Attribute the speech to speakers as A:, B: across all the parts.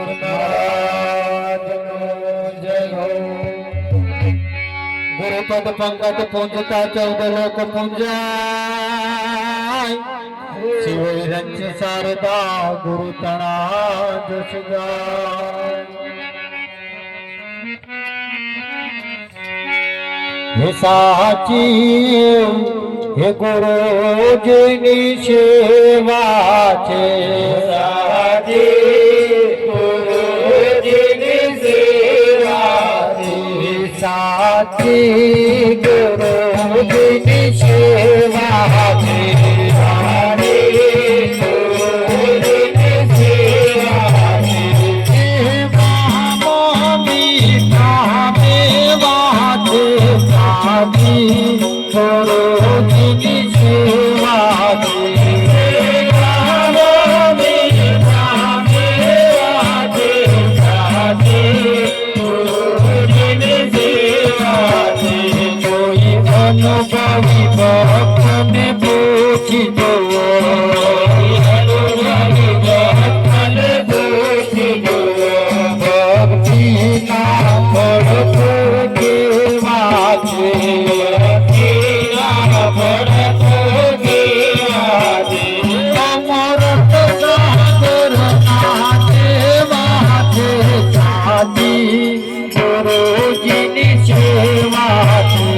A: गुरु महाराज जय हो। गुरुपद पंकज पूंजता 14 लोक पूंजाय। शिव रंच शारदा गुरु तणा जस गाय। हे साची हे गुरुजीनी सेवा छे।
B: साची गुरुजीनी सेवा छे।
A: साची गुरुजीनी सेवा छे। अनुभवी भक्त में पूछ दो।
B: अनुभवी भक्त में पूछ दो।
A: भक्ति ना पड़त देवा छे।
B: भक्ति ना पड़त देवा छे।
A: अमृत सागर ना देवा छे। साची गुरुजीनी सेवा छे।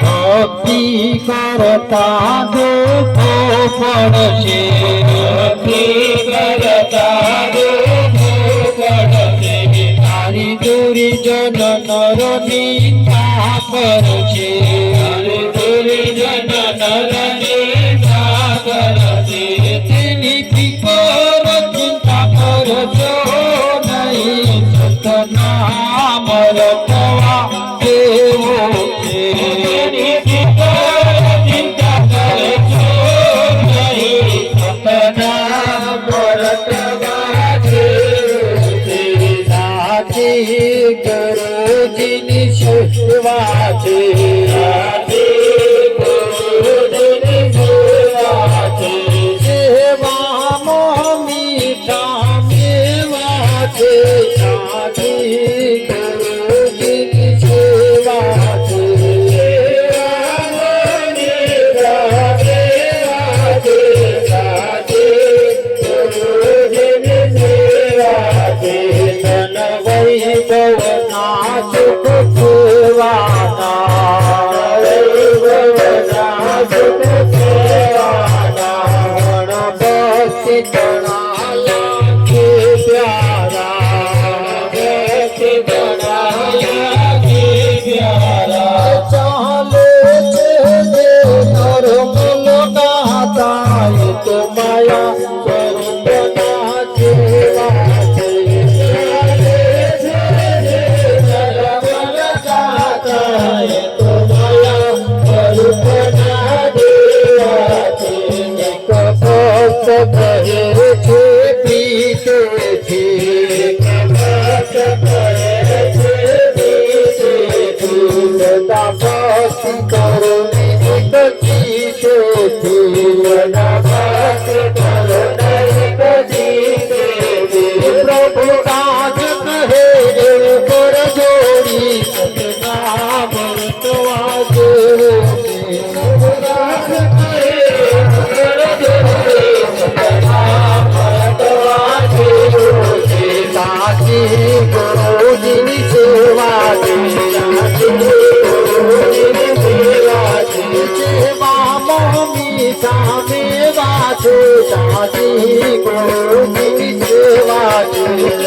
A: भक्ति करता दुखो पड़शे।
B: भक्ति करता दुखो पड़शे।
A: तारी दूरी जन नर निंदा करशे।
B: तारी दूरी जन नर निंदा करशे।
A: तेनी पीकर चिंता करशो नहीं। सतनाम रखवा देवो छे। गुरुजीनी सेवा छे।
B: साची गुरुजीनी सेवा छे।
A: सेवा मीठा मेवा छे। साची गुरुजीनी सेवा छे। सुख सेवाना
B: सुख सेवाना।
A: भक्ति जनाला के प्यारा।
B: भक्ति जनाला के प्यारा।
A: चाले धर्म लगाता तो माया स्वरूप सेवा छे। गहेर छे पीते थी।
B: भक्त गहेर छे पीते थी।
A: सदा भक्ति करुणी जीते थी।
B: भक्त करुणी जीते थी।
A: प्रभु राज कहे कर जोड़ी। सतनाम रखवा देवो छे। साची गुरुजीनी सेवा छे। सेवा मीठा मेवा छे। साची गुरुजीनी सेवा छे।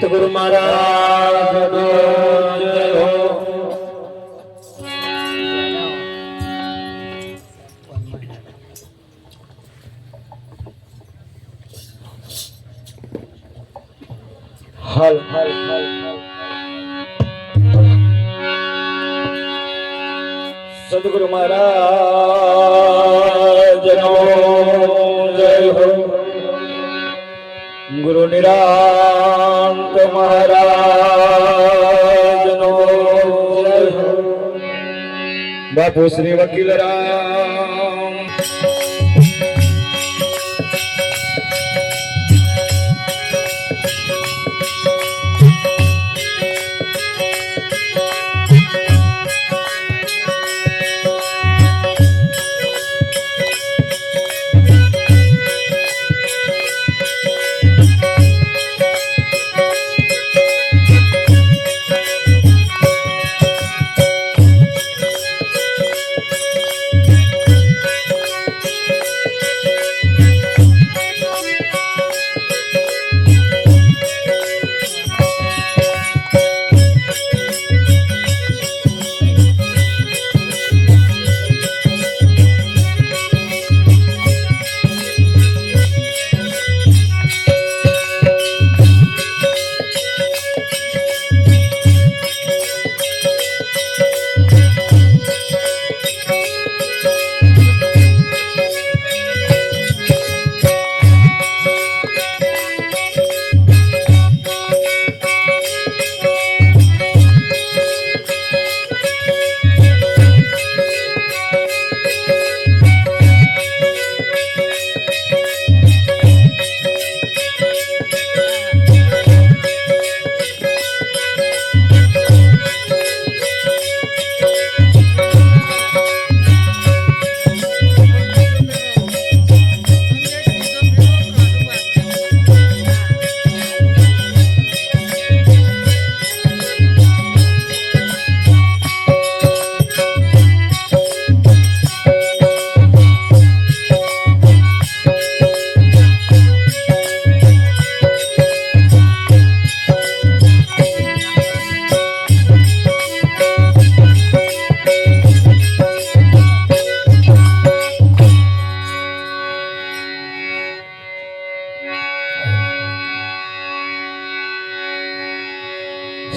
A: સતગુરુ મહારાજ જય હો. હાલ હાલ હાલ સદગુરુ મહારાજ નો જય હો. ગુરુ નિરાંત મહારાજ નો જય હો. બાપુ શ્રી વકીલ રામ.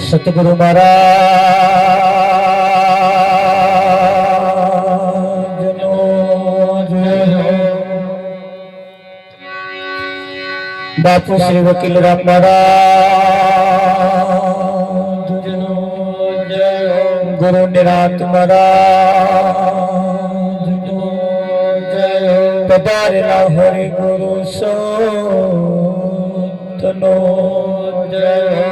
A: સતગુરુ મહારાજ નો જય હો. બાપુ શ્રી વકીલ રામ મહારાજ નો જય હો. ગુરુ નિરાંત મહારાજ નો જય હો. પધારેલા હરિ ગુરુ સંત નો જય હો.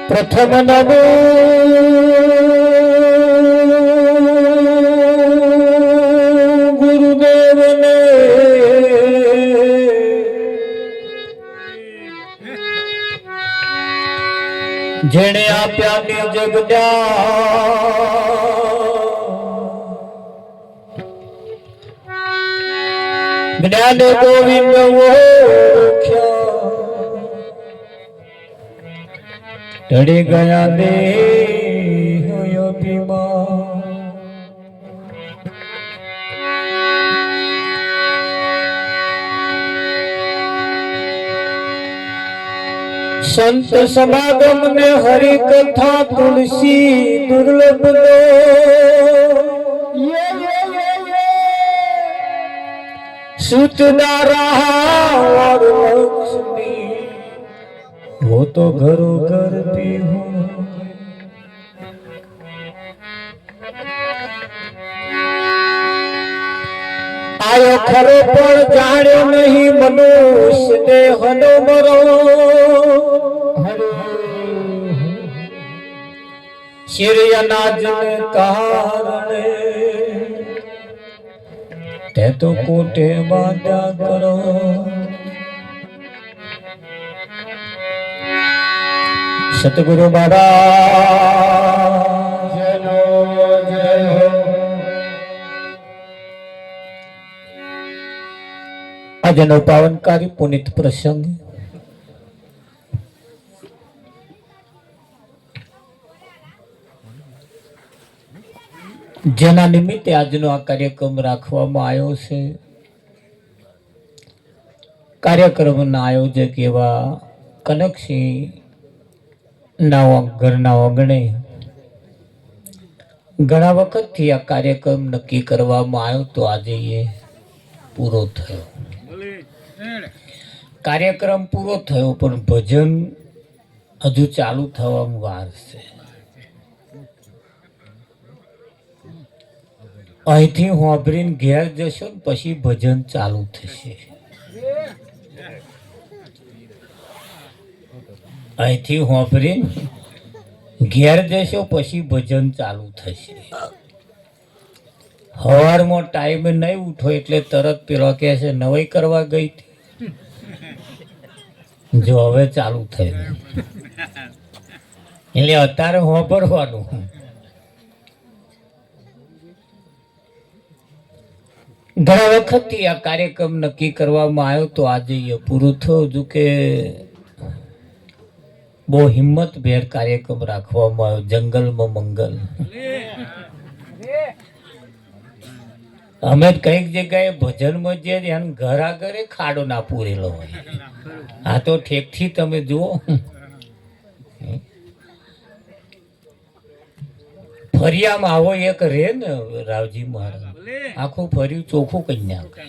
A: પ્રથમ નમો ગુરુદેવને જેણે આપ્યા નિજ જ્ઞાન ગોવિંદ ટળી ગયા દેહ અભિમાન. સંત સમાગમ ને હરિ કથા તુલસી દુર્લભ દો. સુતદારા લક્ષ્મી वो तो घरो घर भी हो. आयो खरो पर जाने नहीं मनुष्य देहनो मरो. शिर अनाज ने कारणे ते तो कोटे बांधा करो. सतगुरु महाराज नो આજનો પાવનકારી પુનિત પ્રસંગ જેના નિમિત્તે આજનો આ કાર્યક્રમ રાખવામાં આવ્યો છે. કાર્યક્રમના આયોજક એવા કનકસિંહ ના ઘરના આંગણે ઘણા વખતથી આ કાર્યક્રમ નક્કી કરવામાં આવ્યો તો આજે એ પૂરો થયો. કાર્યક્રમ પૂરો થયો પણ ભજન હજુ ચાલુ થવામાં વાર છે. અહીંથી હોંભરીને ઘેર જશો ને પછી ભજન ચાલુ થશે. અહીંથી હોંભરીને ઘેર જશો પછી ભજન ચાલુ થશે. સવારમાં ટાઈમે નહીં ઉઠો એટલે તરત પેલો કહે છે નવાઈ કરવા ગઈ હતી. જો હવે ચાલુ થયું એટલે અત્યારે હોંભરવાનું. ઘણા વખતથી આ કાર્યક્રમ નક્કી કરવામાં આવ્યો તો આજે એ પૂરું થયું. જો કે બહુ હિંમતભેર કાર્યક્રમ રાખવામાં આવ્યો. જંગલમાં મંગલ. અમે કઈક જગ્યાએ ભજનમાં જે ઘર આગળ ખાડો ના પૂરેલો હોય. આ તો ઠેકથી તમે જુઓ ફરિયામાં આવો એક રે ને રાવજી મહારાજ આખું ફર્યું ચોખ્ખું કઈ નાખે.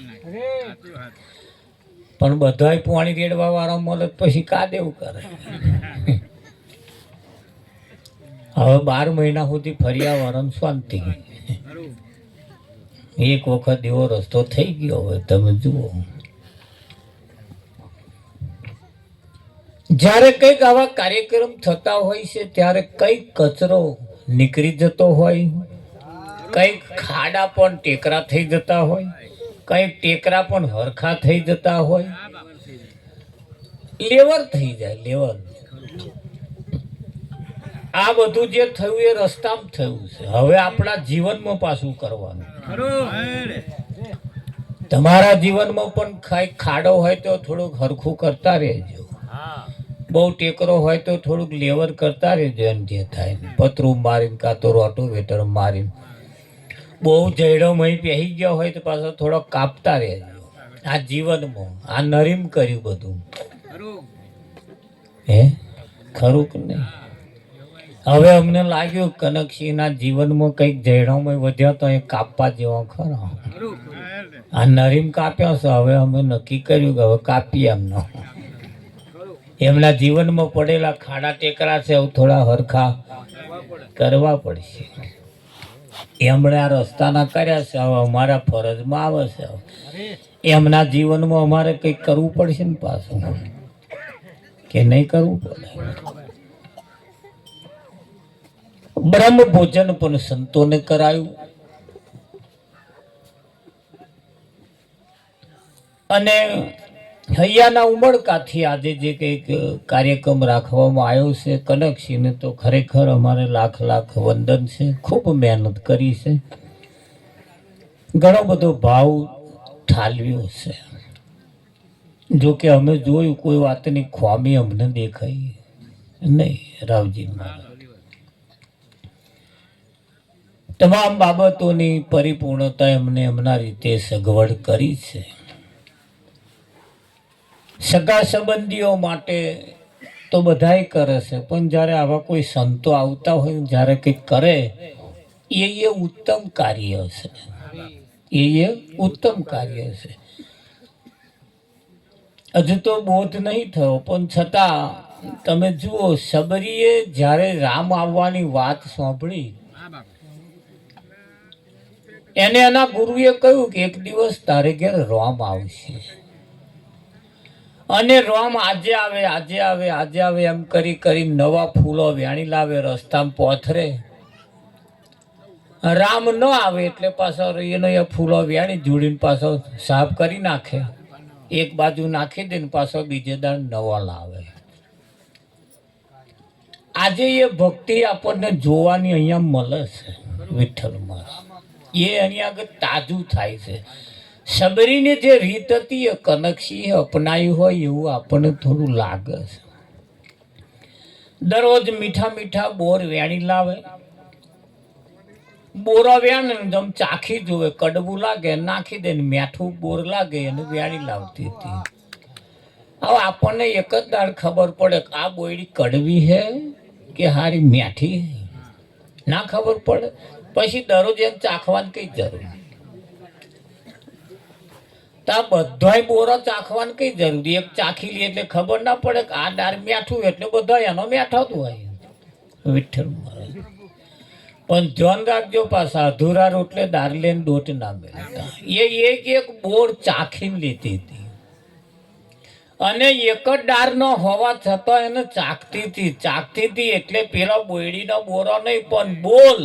A: પણ બધાય પાણી રેડવા વાળા મળે પછી કા દેવું કરે. હવે 12 મહિના સુધી ફર્યા વાળા શાંતિ. એક વખત એવો રસ્તો થઈ ગયો. હવે તમે જુઓ જ્યારે કઈક આવા કાર્યક્રમ થતા હોય છે ત્યારે કઈક કચરો નીકળી જતો હોય, કઈક ખાડા પણ ટેકરા થઈ જતા હોય, કઈક ટેકરા પણ હરખા થઈ જતા હોય, લેવલ થઈ જાય. લેવલ આ બધું જે થયું એ રસ્તામાં થયું છે. હવે આપણા જીવનમાં પાછું કરવાનું. તમારા જીવનમાં પણ કઈ ખાડો હોય તો થોડુંક હરખું કરતા રહેજો. બહુ ટેકરો હોય તો થોડુંક લેવર કરતા રહેજો. એમ જે થાય પતરું મારીને કાં તો રોટોવેટર મારીને. બહુ જયડોમાં પહેરી ગયો હોય તો પાછો થોડો કાપતા રહેજો. આ જીવનમાં આ નરીમ કર્યું બધું. હે ખરું કે નહીં? હવે અમને લાગ્યું કનકસિંહના જીવનમાં કંઈક જયડોમાં વધ્યા તો એ કાપવા જેવો ખરો. આ નરીમ કાપ્યા છે. હવે અમે નક્કી કર્યું કે હવે કાપીએ એમનો. એમના જીવનમાં પડેલા ખાડા ટેકરા છે થોડા હરખા કરવા પડશે. એમણે આ રસ્તાના કર્યા છે. હવે અમારા ફરજમાં આવે છે. એમના જીવનમાં અમારે કંઈક કરવું પડશે ને પાછું, કે નહીં કરવું પડે? બ્રહ્મ ભોજન પણ સંતોને કરાયું અને હૈયાના ઉમળકાથી આજે જે કંઈક કાર્યક્રમ રાખવામાં આવ્યો છે કનકસિંહને તો ખરેખર અમારે લાખ લાખ વંદન છે. ખૂબ મહેનત કરી છે. ઘણો બધો ભાવ ઠાલવ્યો છે. જો કે અમે જોયું કોઈ વાતની ખ્વામી અમને દેખાઈ નહીં. રાવજી મહારાજ તમામ બાબતોની પરિપૂર્ણતા એમને એમના રીતે સગવડ કરી છે. સગા સંબંધીઓ માટે તો બધાય કરે છે, પણ જ્યારે આવા કોઈ સંતો આવતા હોય જ્યારે કંઈક કરે એ ઉત્તમ કાર્ય છે. એ ઉત્તમ કાર્ય છે. હજુ તો બોધ નહીં થયો પણ છતાં તમે જુઓ સબરીએ જ્યારે રામ આવવાની વાત સાંભળી એને એના ગુરુએ કહ્યું કે એક દિવસ તારે ઘેર રામ આવશે અને રામ આજે આવે આજે આવે આજે આવે એમ કરી નવા ફૂલો વેણી લાવે, રસ્તામાં પોથરે. રામ ન આવે એટલે પાછો એનો એ ફૂલો વેણી જોડીને પાછો સાફ કરી નાખે. એક બાજુ નાખી દે ને પાછો બીજે દાડ નવા લાવે. આજે એ ભક્તિ આપણને જોવાની અહીંયા મળે છે વિઠ્ઠલમાં. એ અહીંયા આગળ તાજું થાય છે. સબરીની જે રીત હતી એ કનકસિંહે અપનાવી હોય એવું આપણને થોડું લાગે છે. દરરોજ મીઠા મીઠા બોર વેણી લાવે, બોરો વેણે ને જેમ ચાખી જોવે, કડવું લાગે નાખી દે, મીઠું બોર લાગે એને વેણી લાવતી હતી. હવે આપણને એક જ દાડ ખબર પડે કે આ બોયડી કડવી હે કે હારી મીઠી હે, ના ખબર પડે. પછી દરરોજ એમ ચાખવાની કઈ જરૂર? તો આ બધાય બોરો ચાખવાની કઈ જરૂર? એક ચાખી લે એટલે ખબર ના પડે કે આ દાળ મીઠું એટલે બધા એનો મીઠો જ હોય. વિઠ્ઠલ મહારાજ પણ ધ્યાન રાખજો, પાછા અધૂરા રોટલે દારલે દોટ ના મેળતા. એ એક એક બોર ચાખીને લેતી હતી અને એક જ ડાર નો હોવા છતાં એને ચાખતી હતી એટલે પેલા બોયડીનો બોરો નહીં પણ બોલ.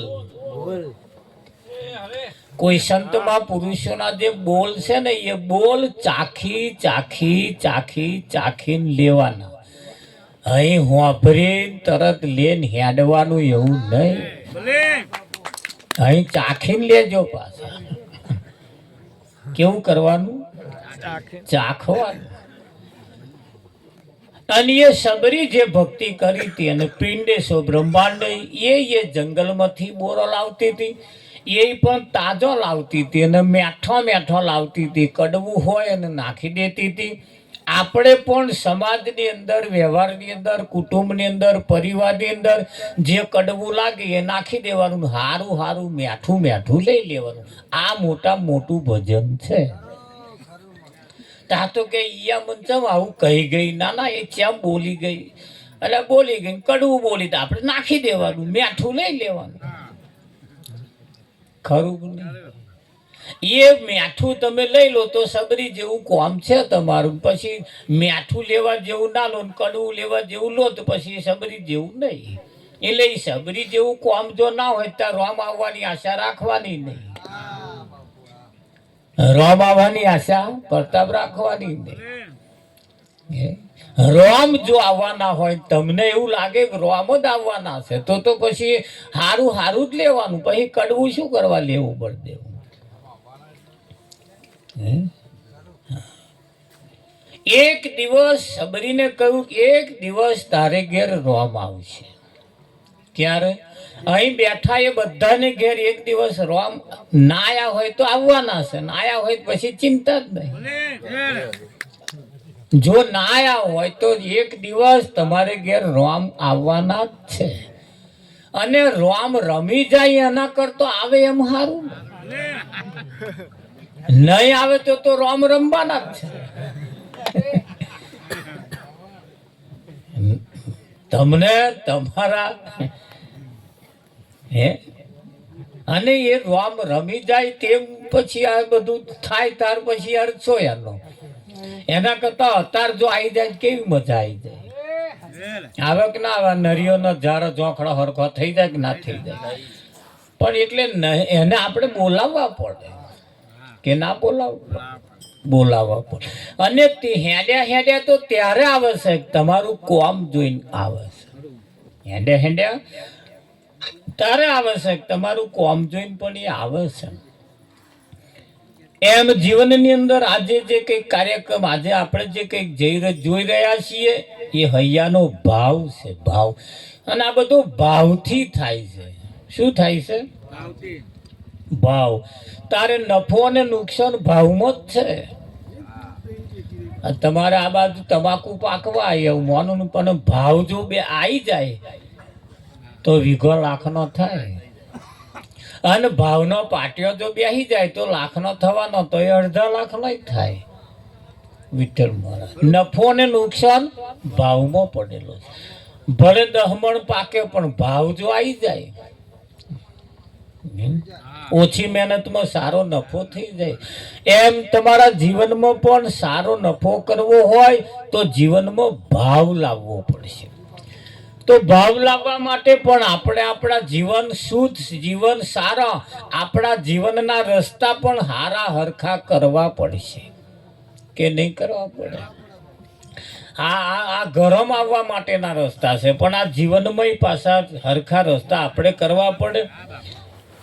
A: કોઈ સંત મહાપુરુષોના જે બોલ છે ને એ બોલ ચાખીને લેવાના. અહીં હોભરી તરત લેન હેડવાનું એવું નહીં, અહીં ચાખીને લેજો. પાછા કેવું કરવાનું? ચાખવાનું. અને એ સબરી જે ભક્તિ કરી હતી અને પિંડેશ્વર બ્રહ્માંડ એ જંગલમાંથી બોરો લાવતી હતી, એ પણ તાજો લાવતી હતી અને મેઠો લાવતી હતી. કડવું હોય અને નાખી દેતી હતી. આપણે પણ સમાજની અંદર, વ્યવહારની અંદર, કુટુંબની અંદર, પરિવારની અંદર જે કડવું લાગે એ નાખી દેવાનું, હારું મેઠું લઈ લેવાનું. આ મોટું ભજન છે. તા તો કે ઈયા મન ચમ આવું કહી ગઈ? ના એ ચમ બોલી ગઈ? એટલે બોલી ગઈ કડવું બોલી તો આપણે નાખી દેવાનું, મેઠું લઈ લેવાનું. ખરું ને? એ મેઠું તમે લઈ લો તો સબરી જેવું કોમ છે તમારું. પછી મેઠું લેવા જેવું ના લો, કડવું લેવા જેવું લો તો પછી સબરી જેવું નહીં. એટલે એ સબરી જેવું કોમ જો ના હોય ત્યાં રોમ આવવાની આશા રાખવાની નહીં. રોમ આવવાની આશા પ્રતાપ રાખવાની નહીં. રોમ જો આવવાના હોય, તમને એવું લાગે કે રોમ જ આવવાના છે તો પછી હારું જ લેવાનું. પછી કડવું શું કરવા લેવું પડે? એક દિવસ સબરીને કહ્યું કે એક દિવસ તારે ઘેર રોમ આવશે. ક્યારે? અહીં બેઠા એ બધાને ઘેર એક દિવસ રોમ ના આયા હોય તો આવવાના છે, ના આયા હોય પછી ચિંતા જ નહીં. જો ના આયા હોય તો એક દિવસ તમારે ઘેર રોમ આવવાના જ છે. અને રોમ રમી જાય એના કરતો આવે એમ સારું. નહીં આવે તો રોમ રમવાના જ છે. તમને તમારા અને એ રોમ રમી જાય તેમ પછી આ બધું થાય ત્યાર પછી અર્થો એનો. એના કરતા અત્યારે જો આવી જાય કેવી મજા આવી જાય. આવે કે ના આવે? નરીઓનો ઝાડ ઝોંખડો હરખો થઈ જાય કે ના થઈ જાય? પણ એટલે એને આપણે બોલાવવા પડે કે ના બોલાવવા પડે. અને તે હેડ્યા તો ત્યારે આવે છે તમારું કોમ જોઈને આવે છે. હેડ્યા ત્યારે આવે છે તમારું કોમ જોઈને પણ એ આવે છે. એમ જીવનની અંદર આજે જે કંઈક કાર્યક્રમ, આજે આપણે જે કંઈક જોઈ રહ્યા છીએ એ હૈયાનો ભાવ છે, ભાવ. અને આ બધું ભાવથી થાય છે. શું થાય છે? ભાવ. તારે નફો અને નુકસાન ભાવમાં જ છે. તમારે આ બાજુ તમાકુ પાકવા એવું મોનું, પણ ભાવ જો બે આવી જાય તો વીઘો લાખનો થાય. અને ભાવનો પાટિયો જો બેસી જાય તો લાખનો થવાનો, તો એ અડધા લાખનો જ થાય. વિઠ્ઠલ મહારાજ નફો ને નુકસાન ભાવમાં પડેલો છે. ભલે 10 મણ પાકે પણ ભાવ જો આવી જાય, ઓછી મહેનતમાં સારો નફો થઈ જાય. એમ તમારા જીવનમાં પણ સારો નફો કરવો હોય તો જીવનમાં ભાવ લાવવો પડશે. તો ભાવ લાવવા માટે પણ આપણે આપણા જીવન શુદ્ધ, જીવન સારા, આપણા જીવનના રસ્તા પણ હારા હરખા કરવા પડશે કે નહીં કરવા પડે? આ ઘરમાં આવવા માટેના રસ્તા છે પણ આ જીવનમાં પાછા હરખા રસ્તા આપણે કરવા પડે.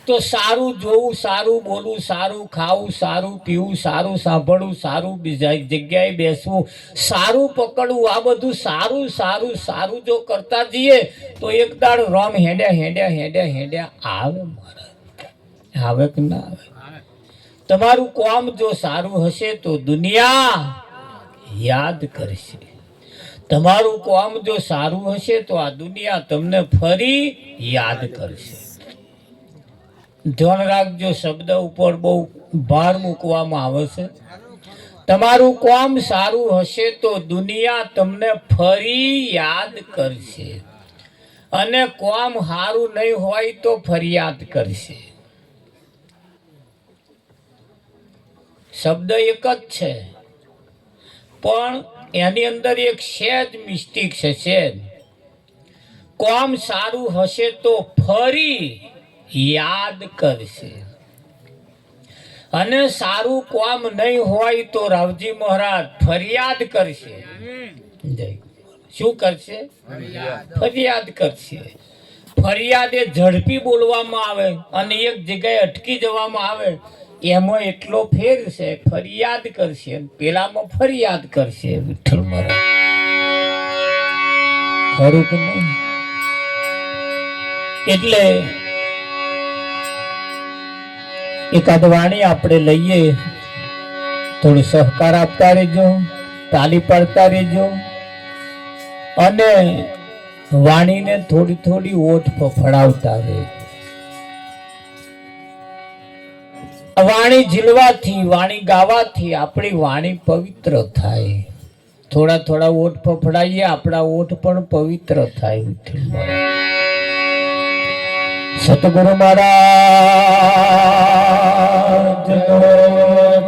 A: તો સારું જોવું, સારું બોલવું, સારું ખાવું, સારું પીવું, સારું સાંભળવું, સારું બીજા જગ્યાએ બેસવું, સારું પકડવું, આ બધું સારું સારું સારું જો કરતા જઈએ તો એક દાડ રોમ હેડ્યા હેડ્યા હેડ્યા હેડ્યા આવે મારા, આવે કે ના આવે? તમારું કામ જો સારું હશે તો દુનિયા યાદ કરશે. તમારું કામ જો સારું હશે તો આ દુનિયા તમને ફરી યાદ કરશે. ધ્યાન રાખજો, શબ્દ ઉપર બહુ ભાર મૂકવામાં આવે છે. તમારું કામ સારું હશે તો દુનિયા તમને ફરી યાદ કરશે, અને કામ સારું નહીં હોય તો ફરિયાદ કરશે. શબ્દ એક જ છે, પણ એની અંદર એક સહેજ મિસ્ટેક છે. સહેજ કામ સારું હશે તો ફરી યાદ કરશે, અને સારું કામ નહીં હોય તો રાવજી મહારાજ ફરિયાદ કરશે. શું કરશે? ફરિયાદ કરશે. ફરિયાદ એ ઝડપી બોલવામાં આવે અને એક જગ્યાએ અટકી જવામાં આવે, એમાં એટલો ફેર છે. ફરિયાદ કરશે, પેલામાં ફરિયાદ કરશે. વિઠ્ઠલ મહારાજ ખરું કે નહીં? એટલે એકાદ વાણી આપણે લઈએ, થોડું સહકાર આપતા રહેજો, તાલી પાડતા રહેજો, અને વાણીને થોડી થોડી ઓઠ ફફડાવતા રહેજો. વાણી ઝીલવાથી, વાણી ગાવાથી આપણી વાણી પવિત્ર થાય. થોડા થોડા ઓઠ ફફડાઈએ, આપણા ઓઠ પણ પવિત્ર થાય. વિઠ્ઠલ મહારાજ, સતગુરુ મહારાજ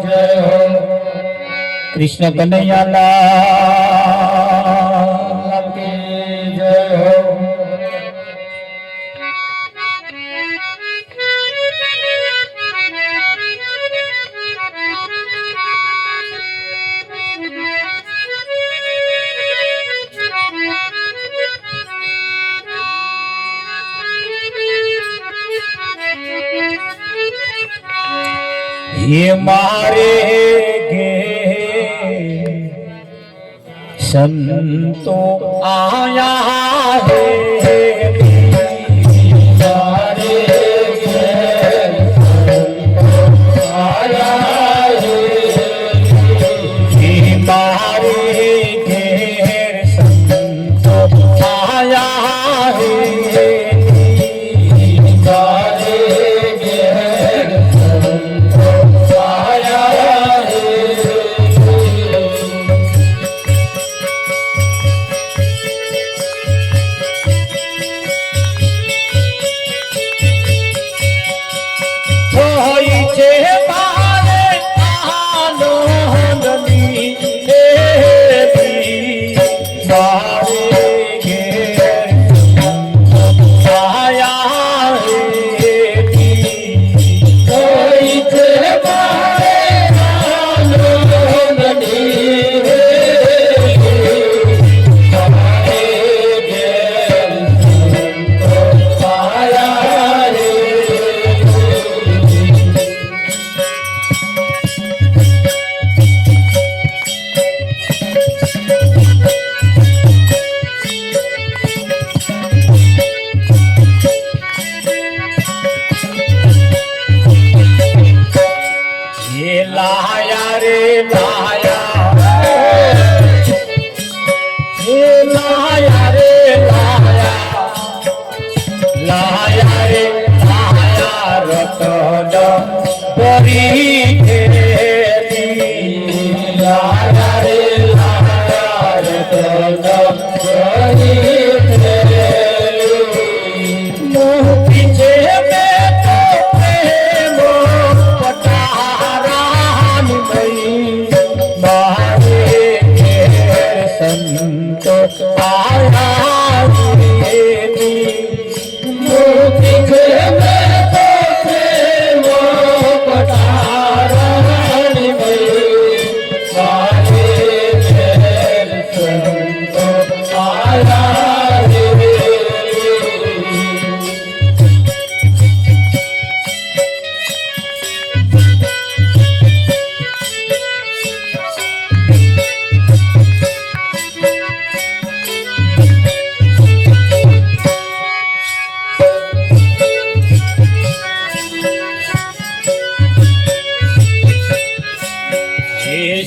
A: જય હો. કૃષ્ણ કનૈયાલાલ કી જય હો. ये मारे घे संतो आया है, मारे घे आया है, ये मारे घेर संतो आया है,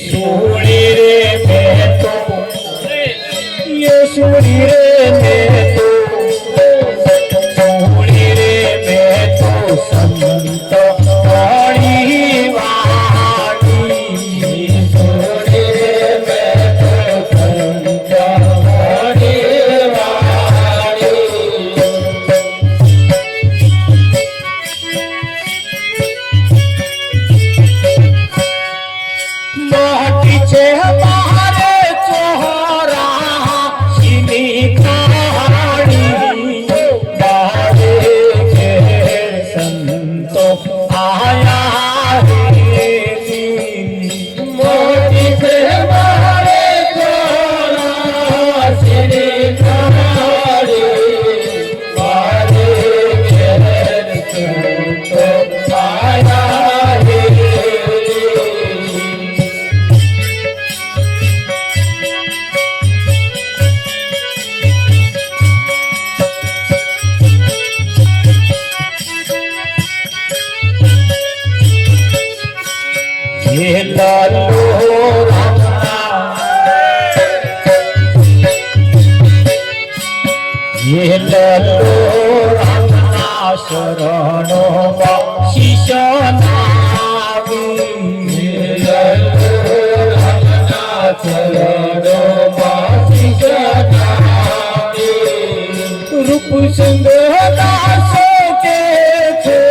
A: સોળી રે મેં તો ये सोड़ी रे मैं तो सोड़ी रे मैं तो संत वाणी वाणी सोड़ी रे मैं तो संत वाणी वाणी माटी छे हमारे चोहरा ये लालो रामना शरणो शीश नावी ये लालो रामना शरणो शीश नावी रूप संग दासो के थे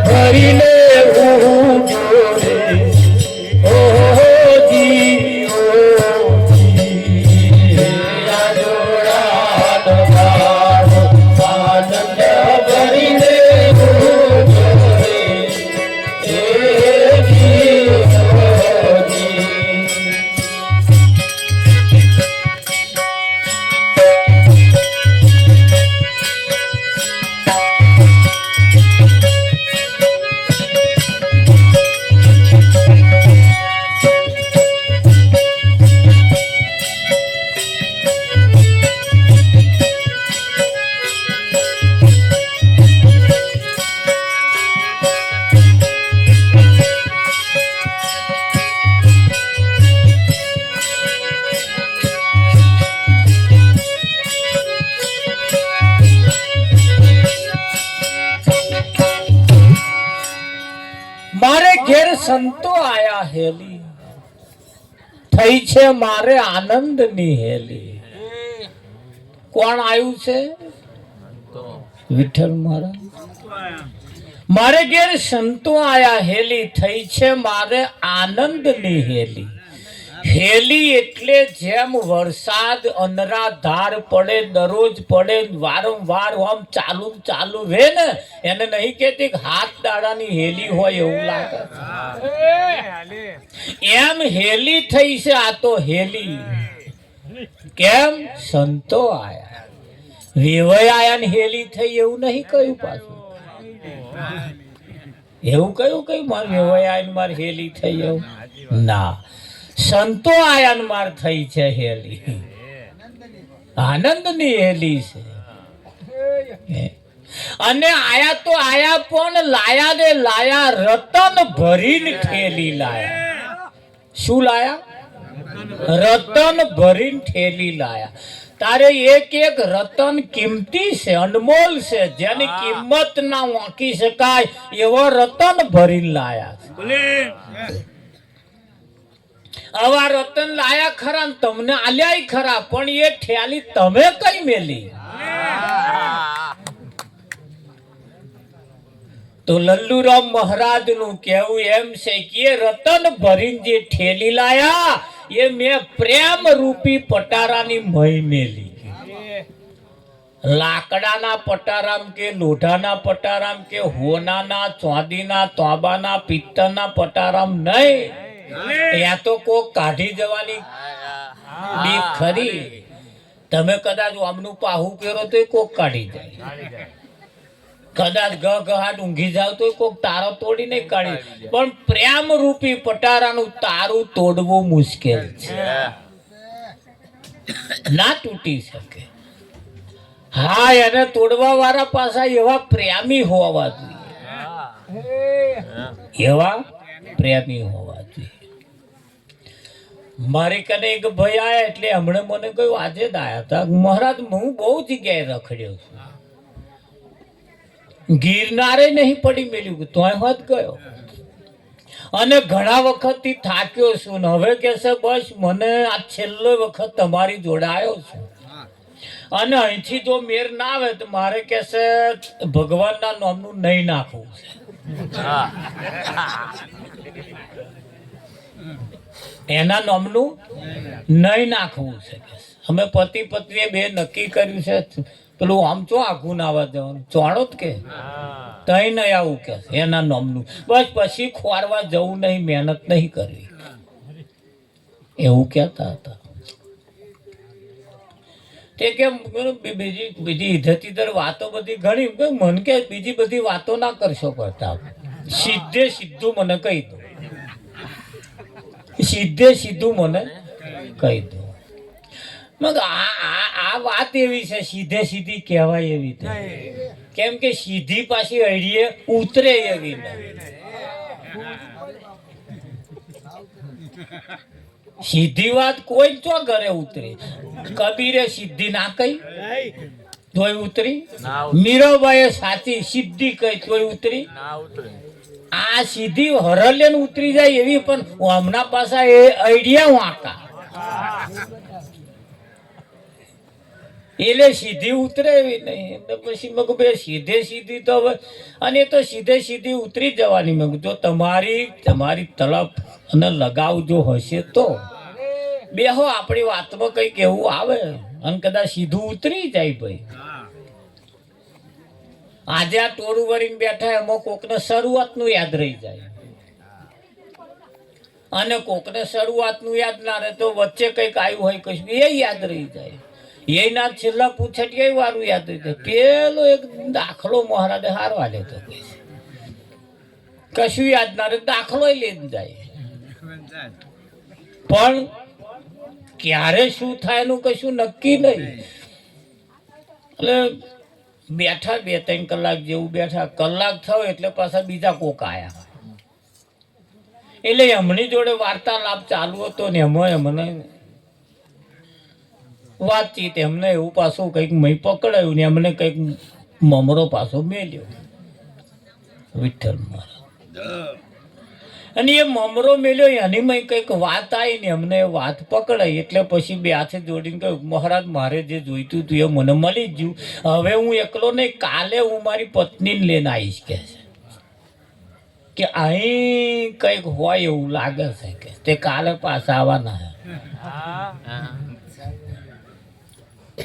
A: ભરીને ઉજોરે ઓ જી ઓ જી જોડા દબાડો આનંદ ભરીને ઉજોરે એ જી ઓ જી મારે ઘેર સંતો આયા હેલી થઈ છે મારે આનંદની હેલી. કોણ આવ્યું છે? વિઠ્ઠલ મહારાજ. મારે ઘેર સંતો આયા હેલી થઈ છે મારે આનંદની હેલી. હેલી એટલે જેમ વરસાદ અનરાધાર પડે, દરરોજ પડે, વારંવાર આમ ચાલુ ચાલુ રહે ને, એને નહીં કહેતી કે હાથ દાડાની હેલી હોય એવું લાગે. એમ હેલી થઈ છે આ તો હેલી. કેમ? સંતો આયા, વેવાય આયા ને હેલી થઈ એવું નહીં કહ્યું. પાછું એવું કયું મારે વેવાય આયા ને મારે હેલી થઈ એવું ના. સંતો આયા ને માર થઈ છે હેલી. આનંદની હેલી છે. અને આયા તો આયા પણ લાયા ને લાયા રતન ભરીને ઠેલી લાયા. શું લાયા? રતન ભરીને ઠેલી લાયા. તારે એક એક રતન કિંમતી છે, અનમોલ છે, જેની કિંમત ના વાંકી શકાય એવો રતન ભરીને લાયા. આવા રતન લાયા ખરા ને તમને આલ્યા ખરા, પણ એ ઠેલી તમે કઈ મેલી? તો લલ્લુરામ મહારાજ નું કેવું એમ છે કે એ રતન ભરીને જે ઠેલી લાયા એ મેં પ્રેમ રૂપી પટારાની મહી મેલી. લાકડાના પટારામ કે લોઢાના પટારામ કે હોનાના ચાંદીના તાંબાના પિત્તળના પટારામ નહીં. ત્યાં તો કોક કાઢી જવાની બીક ખરી. તમે કદાચ આમનું પાહું પહેરો તો કોક કાઢી જાય, કદાચ ગહાટ ઊંઘી જાવ તો કોક તારો તોડી નહીં કાઢી, પણ પ્રેમ રૂપી પટારાનું તારું તોડવું મુશ્કેલ છે, ના તૂટી શકે. હા, એને તોડવા વાળા પાછા એવા પ્રેમી હોવા જોઈએ, એવા પ્રેમી હોવા જોઈએ. મારી કને એક ભાઈ આયા એટલે હમણે મને કહ્યું આજે જ આયા હતા, મહારાજ હું બહુ જગ્યાએ રખડ્યો છું, ગિરનારે નહીં પડી મેલ્યું, તોય હોત ગયો, અને ઘણા વખતથી થાક્યો છું ને હવે કે છે બસ મને આ છેલ્લો વખત તમારી જોડે આવ્યો છું, અને અહીંથી જો મેર ના આવે તો મારે કે છે ભગવાનના નામનું નહીં નાખવું છે. એના નામનું નહીં નાખવું છે. અમે પતિ પત્નીએ બે નક્કી કર્યું છે, પેલું આમ ચો આખું નાવા જવાનું ચોણો જ કે તઈ નહીં આવું કે એના નામનું, બસ પછી ખોરવા જવું નહીં, મહેનત નહીં કરવી, એવું કહેતા હતા. તે કેમ બીજી ઇધર વાતો બધી ઘણી, મન કે બીજી બધી વાતો ના કરશો કરતા, સીધે સીધું મને કહી દો, સીધે સીધું મને કહી દો. આ વાત એવી છે, સીધે સીધી કહેવાય એવી છે, કેમ કે સીધી પાછી અડીએ ઉતરે એવી નહીં. સીધી વાત કોઈ તો ઘરે ઉતરી. કબીરે સીધી ના કહી તોય ઉતરી, મીરાબાઈએ સાચી સીધી કહી તોય ઉતરી. આ સીધી હરલે ઉતરી જાય એવી, પણ હમણાં પાછા એ આઈડિયા વાંકા એટલે સીધી ઉતરે એવી નહીં. પછી મેં કહું બે સીધે સીધી તો હવે, અને તો સીધે સીધી ઉતરી જવાની. મેં જો તમારી તરફ અને લગાવ જો હશે તો બેહો, આપણી વાતમાં કંઈક એવું આવે અને કદાચ સીધું ઉતરી જાય. ભાઈ આજે આ ટોળું વળીને બેઠા, એમાં કોકને શરૂઆતનું યાદ રહી જાય, અને કોકને શરૂઆતનું યાદ ના રહે તો વચ્ચે કંઈક આવ્યું હોય કશું એ યાદ રહી જાય. એના છેલ્લા પૂછડીએ વારું યાદ રહી જાય. પેલો એક દાખલો મહારાજે હારવા લેતો, કશું યાદ ના રહે, દાખલો લઈને જાય, પણ ક્યારે શું થાય એનું કશું નક્કી નહીં. એટલે બેઠા 2-3 કલાક જેવું બેઠા, કલાક થયો એટલે પાછા બીજા કોક આયા, એટલે એમની જોડે વાર્તાલાપ ચાલુ હતો ને એમાં મને વાતચીત, એમને એવું પાછું કંઈક મય પકડાયું ને એમને કંઈક મમરો પાછો મેલ્યો વિઠ્ઠલ મહારાજ, અને એ મમરો મેલ્યો એની મય કંઈક વાત આવી ને એમને વાત પકડાઈ. એટલે પછી બે હાથે જોડીને કહ્યું મહારાજ મારે જે જોઈતું હતું એ મને મળી જ ગયું, હવે હું એકલો નહીં, કાલે હું મારી પત્નીને લઈને આવીશ કે અહીં કંઈક હોય એવું લાગે છે કે તે કાલે પાછા આવવાના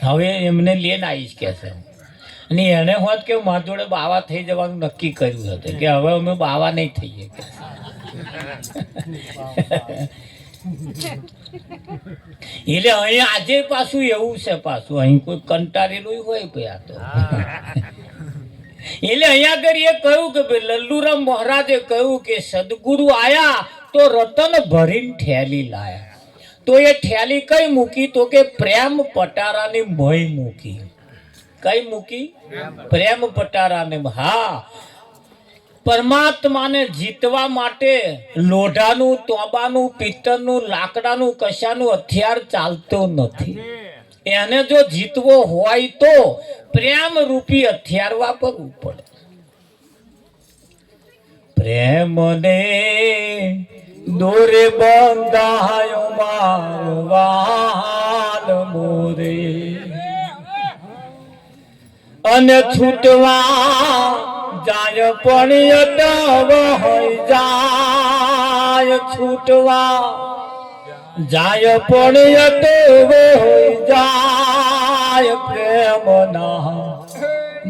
A: હવે એમને લઈને આવીશ કે છે. અને એને હોત કે મારી જોડે બાવા થઈ જવાનું નક્કી કર્યું હતું કે હવે અમે બાવા નહીં થઈએ કે. એટલે અહીં આજે પાછું એવું છે, પાછું અહીં કોઈ કંટાળેલું હોય કોઈ આ તો. એટલે અહીંયા આગળ એ કહ્યું કે ભાઈ લલ્લુરામ મહારાજે કહ્યું કે સદગુરુ આયા તો રતન ભરીને ઠેલી લાયા. તો એ ઠેલી કઈ મૂકી તો કે પ્રેમ પટારાની મોય મૂકી. કઈ મૂકી? પ્રેમ પટારાને. હા, પરમાત્માને જીતવા માટે લોઢાનું, તોબાનું, પિત્તળનું, લાકડાનું કશાનું હથિયાર ચાલતું નથી. એને જો જીતવો હોય તો પ્રેમ રૂપી હથિયાર વાપરવું પડે. પ્રેમને દોરે બંધાયો મારો વાલ મોરે, અને છૂટવા જાય પણ અટવ હોય જાય, છૂટવા જાય પણ અટવ હોય જાય. પ્રેમના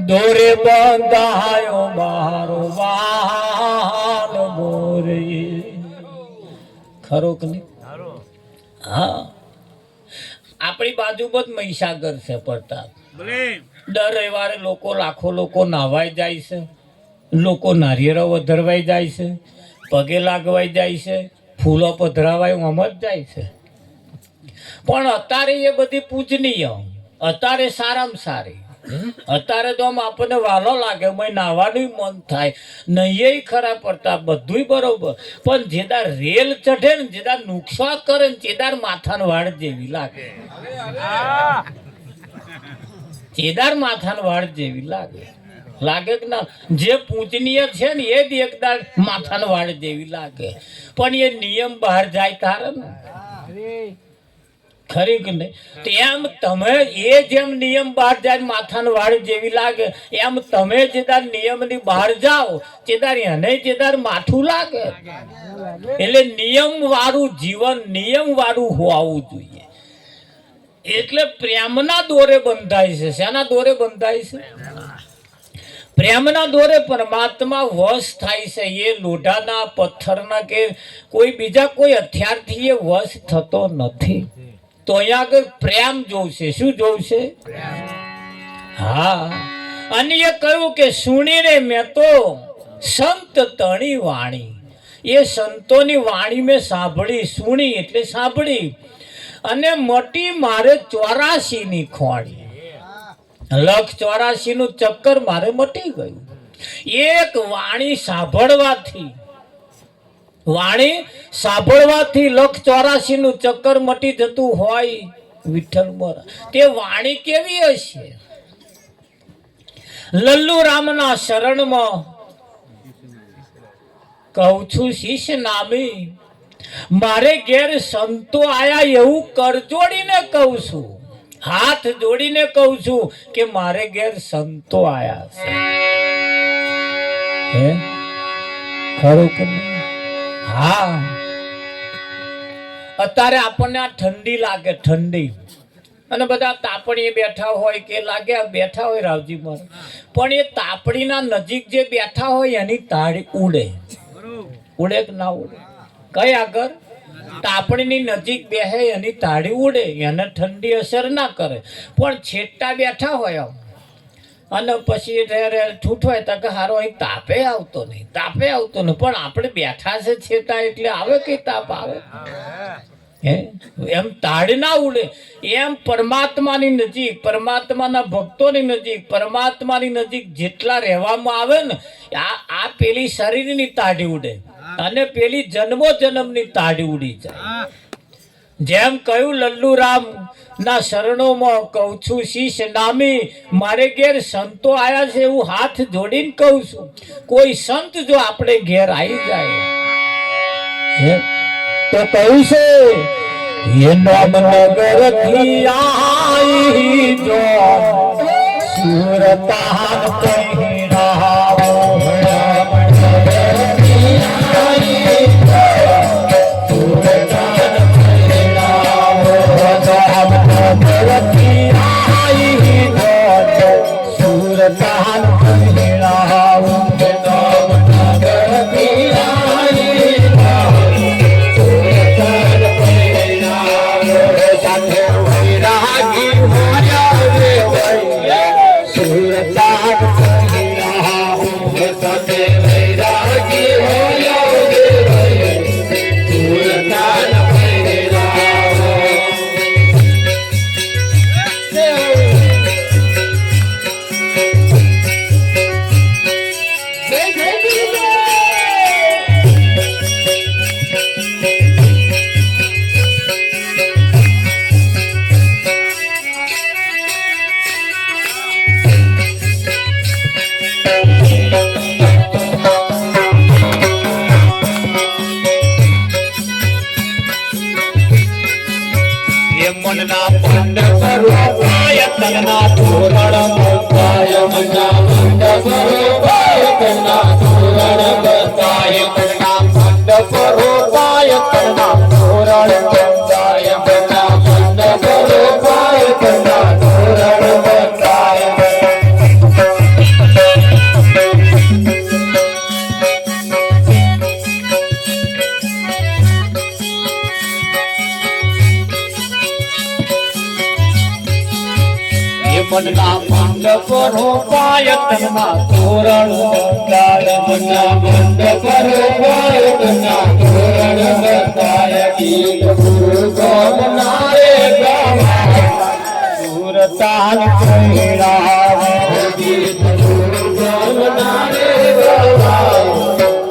A: દોરે બંધાયો મારો વાલ મોરે. ખરો કે નહીં? હા, આપણી બાજુ જ મહીસાગર છે પડતા. દર રવિવારે લોકો, લાખો લોકો નાહવાઈ જાય છે, લોકો નારિયેળો વધરવાઈ જાય છે, પગે લાગવાઈ જાય છે, ફૂલો પધરાવાય આમ જ જાય છે. પણ અત્યારે એ બધી પૂજનીય, અત્યારે સારામાં સારી. અત્યારે તો આમ આપણને વાલો લાગે, મેં નાહવાનું મન થાય, નહીં ખરા પડતા, બધું બરોબર. પણ જેદાર રેલ ચઢે ને, જેદાર નુકસાન કરે ને, જેદાર માથાને વાળ જેવી લાગે. ચેદાર માથાને વાળ જેવી લાગે. લાગે કે ના? જે પૂજનીય છે ને એ જ એકદાર માથાને વાળ જેવી લાગે. પણ એ નિયમ બહાર જાય તારે ને, ખરી કે નહીં? તેમ તમે એ જેમ નિયમ બહાર જાય માથાને વાળ જેવી લાગે, એમ તમે જેદાર નિયમની બહાર જાઓ તેદાર એને જેદાર માથું લાગે. એટલે નિયમ વાળું જીવન, નિયમ વાળું હોવું જોઈએ. એટલે પ્રેમના દોરે બંધાય છે. શેના દોરે બંધાય છે? પ્રેમના દોરે પરમાત્મા વશ થાય છે. એ લોઢાના, પથ્થરના કે કોઈ બીજા કોઈ હથિયારથી એ વશ થતો નથી. તો અહીંયા આગળ પ્રેમ જોવશે. શું જોવશે? હા, અને એ કહ્યું કે સુણીને મેં તો સંત તણી વાણી. એ સંતોની વાણી મેં સાંભળી. સુણી એટલે સાંભળી. અને મટી મારે 84 ની ખોણી. 184 નું ચક્કર મારે મટી ગયું. એક વાણી સાંભળવાથી, વાણી સાંભળવાથી 184 નું ચક્કર મટી જતું હોય. વિઠ્ઠલ મોરા, તે વાણી કેવી હશે? લલ્લુ રામના શરણમાં કહું છું શિષ્ય નામી, મારે ઘેર સંતો આયા એવું કરજોડીને કહું છું, હાથ જોડીને કહું છું કે મારે ઘેર સંતો આયા છે. હે ખરું કે નહીં? હા, અત્યારે આપણને આ ઠંડી લાગે, ઠંડી, અને બધા તાપણીએ બેઠા હોય કે લાગે બેઠા હોય રાવજી મારે, પણ એ તાપણીના નજીક જે બેઠા હોય એની તાળી ઉડે. ઉડે કે ના ઉડે? કઈ આગળ તાપણીની નજીક બેહે એની તાળી ઉડે, એને ઠંડી અસર ના કરે. પણ છેટા બેઠા હોય અને પછી ઠૂઠવાય તો કે હારો અહીં તાપે આવતો નહીં, તાપે આવતો નહીં. પણ આપણે બેઠા છે છેટા એટલે આવે કઈ તાપ આવે? હે, એમ તાળી ના ઉડે. એમ પરમાત્માની નજીક, પરમાત્માના ભક્તોની નજીક, પરમાત્માની નજીક જેટલા રહેવામાં આવે ને, આ પેલી શરીરની તાળી ઉડે અને પેલી જન્મો જન્મની તાળી ઉડી જાય. જેમ કહ્યું લલ્લુ રામ ના શરણોમાં કહું છું શીશ નામી, મારે ઘેર સંતો આયા છે એવું હાથ જોડીને કહું છું. કોઈ સંત જો આપણે ઘેર આવી જાય તો કહ્યું છે એ નોમનગર થી આઈ જો સુરતાન પહેરાવો. સુરતાન
B: પાયતના તોરણ બતાય મના મંડપ પાયતના તોરણ બતાય મના મંડપ પાયતના તોરણ બતાય મના મંડપ પાયતના તોરણ બતાય મનના મંડપ પાયતના તોરણ બતાય મના મંડપ પાયતના તોરણ બતાય ગીત ગુરુ ગોમનારે ગાવા સુરતાલ કૈરાવ ગીત ગુરુ ગોમનારે ગાવા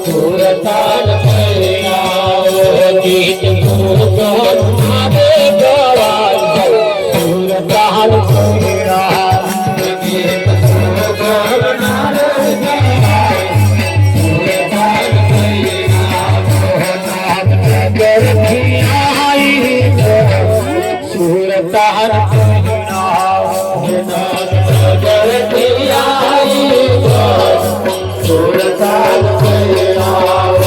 B: સુરતાલ કૈરાવ ગીત ગુરુ ગોમનારે ગાવા સુરતાલ કૈરાવ ગીત ગુરુ ગોમનારે ગાવા સુરતાલ કૈરાવ નગરથી આઈ સુરતાલ કૈરાવ નગરથી આઈ સુરતાલ કૈરાવ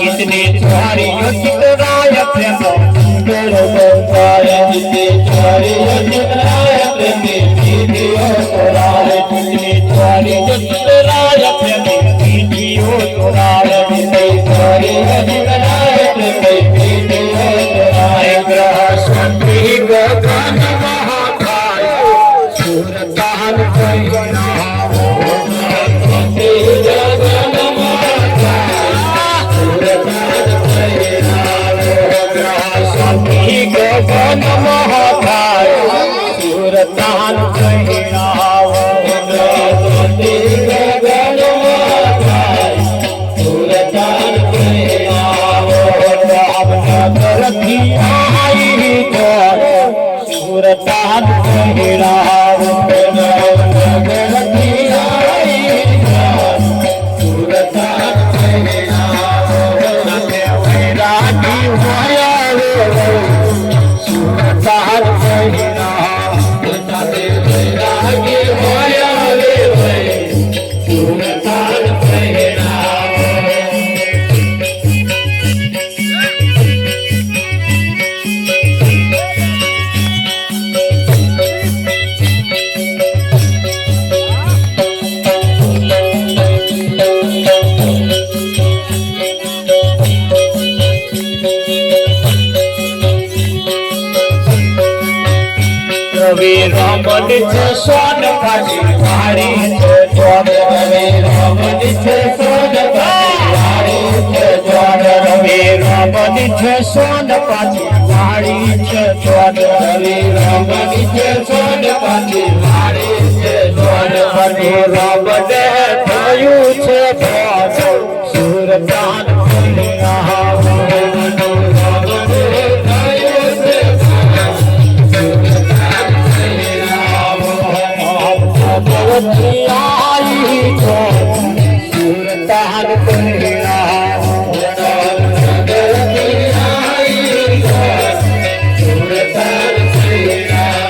B: कितने तुम्हारी चितराय प्रेम बरसाय कितने तुम्हारी चितराय प्रेम वीडियो तोराय कितने तुम्हारी चितराय प्रेम वीडियो तोराय कितने तुम्हारी चितराय प्रेम वीडियो तोराय ग्रह शांति गगन महाकाय सुरताल कैराव शांति गगन महाकाय सुरताल कैराव ग्रह शांति गगन महाकाय सुरताल कैराव शांति गगन महाकाय सुरताल कैराव रामनगर की आई सुरताल कैराव रामनगर की आई सुरताल कैराव वैरागी होया सुरताल कैराव वैरागी होया सुरताल कैराव રવિ રમણ છે સોન કાઢી વાળી છે જોડ રવિ રમણ છે સોન કાઢી વાળી છે જોડ રવિ રમણ છે સોન કાઢી વાળી છે જોડ રવિ રમણ છે સોન કાઢી વાળી છે જોડ મને રમણ થયું છે ભોજ સુરતાલ કૈરાવ રમણ થયું છે भगवती आई तो सुरताल कैराव भगवती आई तो सुरताल कैराव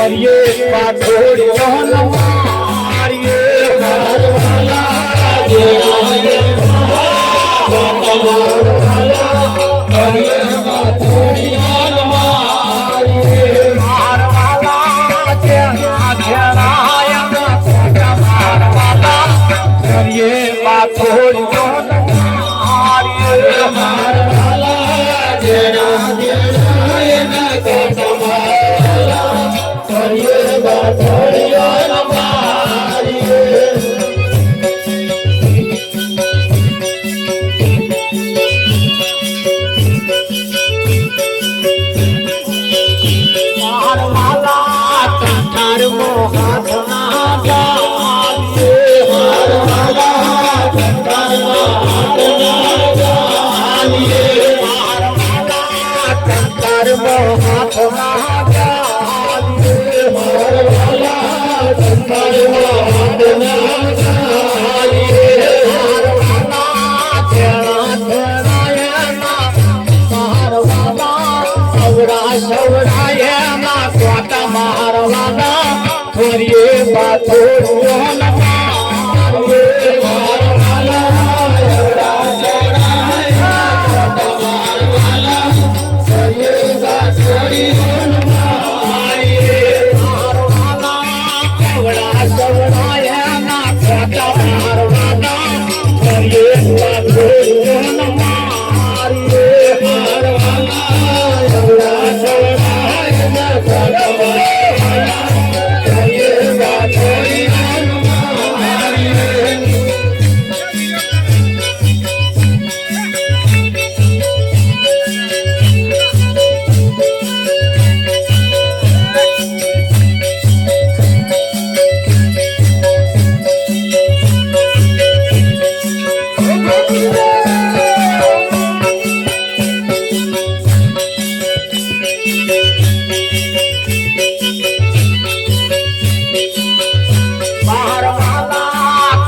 B: કરીએ પાછોડીઓ ન મારીએ મારવાલા કરીએ પાછોડીઓ ન મારીએ મારવાલા ઘેરાય મારવાલા કરીએ પાછોડીઓ ન મારીએ મારવાલા ઘેરાય કરીએ પાછોડીઓ ન મારીએ મારવાલા કંઠારમો હાથ ના જાલીએ મારવાલા કંઠારમો હાથ ના જાલીએ મારવાલા કંઠારમો હાથ ના જાલીએ મારવાલા કંઠારમો હાથ ના જાલીએ મારવાલા ઘેરા ઘેરાયના મારવાલા સવડાય ના કોટા મારવાલા કરીએ પાછોડીઓ ન મારીએ મારવાલા કરીએ પાછોડીઓ ન મારીએ મારવાલા સવડાય ના કોટા મારવાલા કરીએ પાછોડીઓ ન મારીએ મારવાલા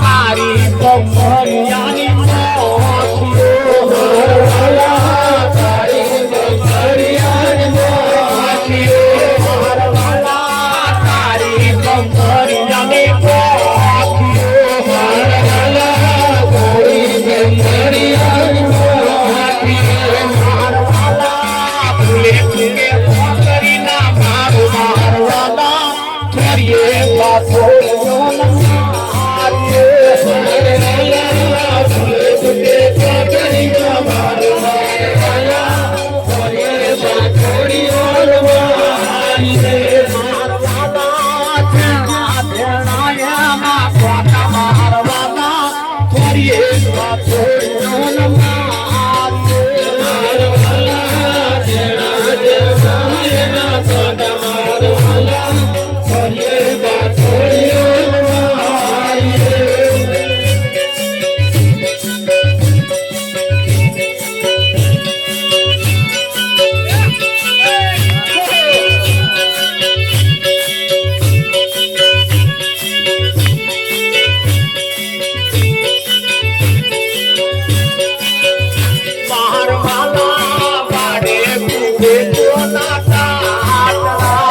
B: તારી કમરિયાની મોખીઓ મારવાલા તારી કમરિયાની મોખીઓ મારવાલા તારી કમરિયાની મોખીઓ મારવાલા તારી કમરિયાની મોખીઓ મારવાલા ફૂલે ફૂલે પોકરીના મારવાલા કરીએ પાછોડીઓ ન મારીએ મારવાલા ફૂલે ફૂલે પોકરીના મારવાલા કરીએ પાછોડીઓ ન મારીએ મારવાલા ભેણાયના કોટા મારવાલા કરીએ પાછોડીઓ ન મારીએ મારવાલા ભેણાયના કોટા મારવાલા કરીએ પાછોડીઓ ન મારીએ મારવાલા વાડે કુબે તો નાતા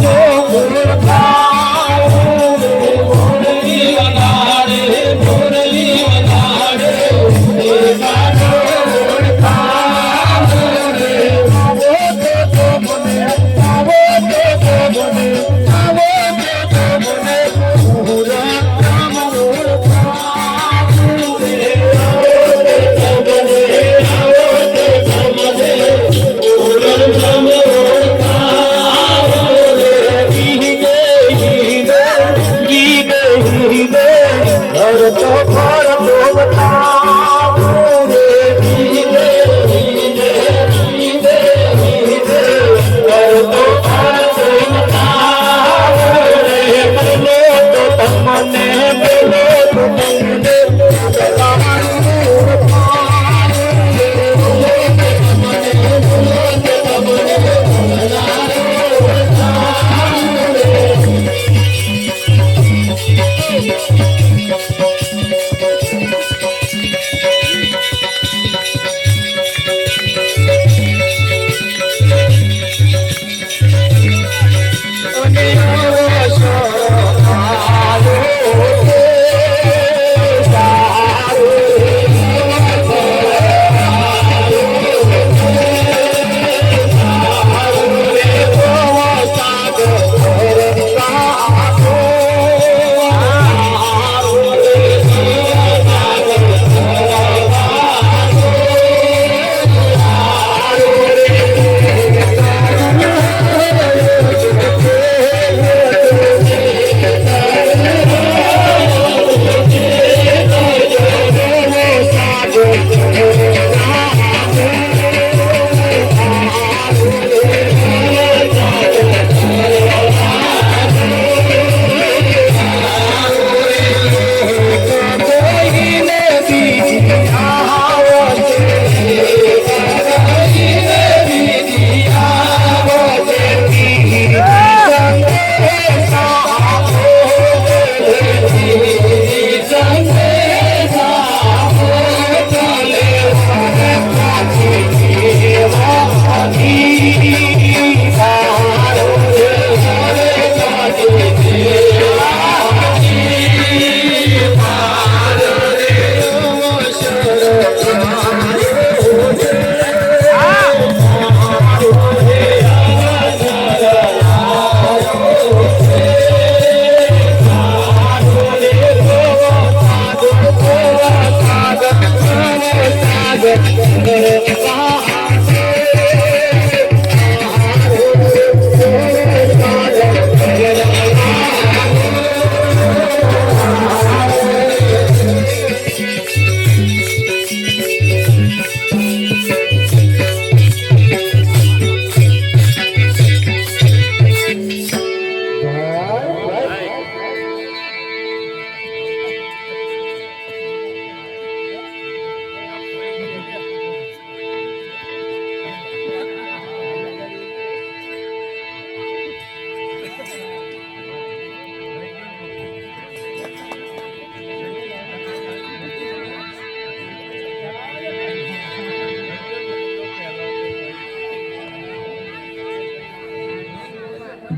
B: કાનો મુરલી વગાડે મુરલી વગાડે કાનો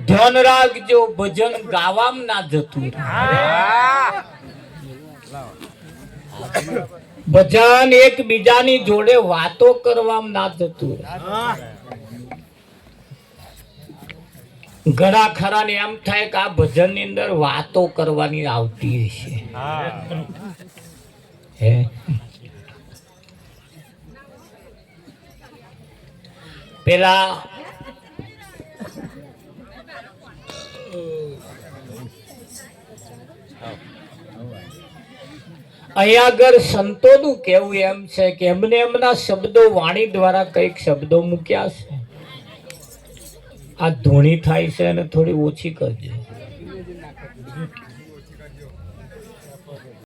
A: ધ્યાન રાખજો, ભજન ગાવામ ના જતું રહે. ભજન એકબીજાની જોડે વાતો કરવામાં ના જતું રહે. ઘણા ખરા ને એમ થાય કે આ ભજન ની અંદર વાતો કરવાની આવતી હશે. હે પેલા અહીંયા આગળ સંતોનું કેવું એમ છે કે એમને એમના શબ્દો વાણી દ્વારા કઈક શબ્દો મૂક્યા છે. આ ધૂણી થાય છે અને થોડી ઓછી કરજો.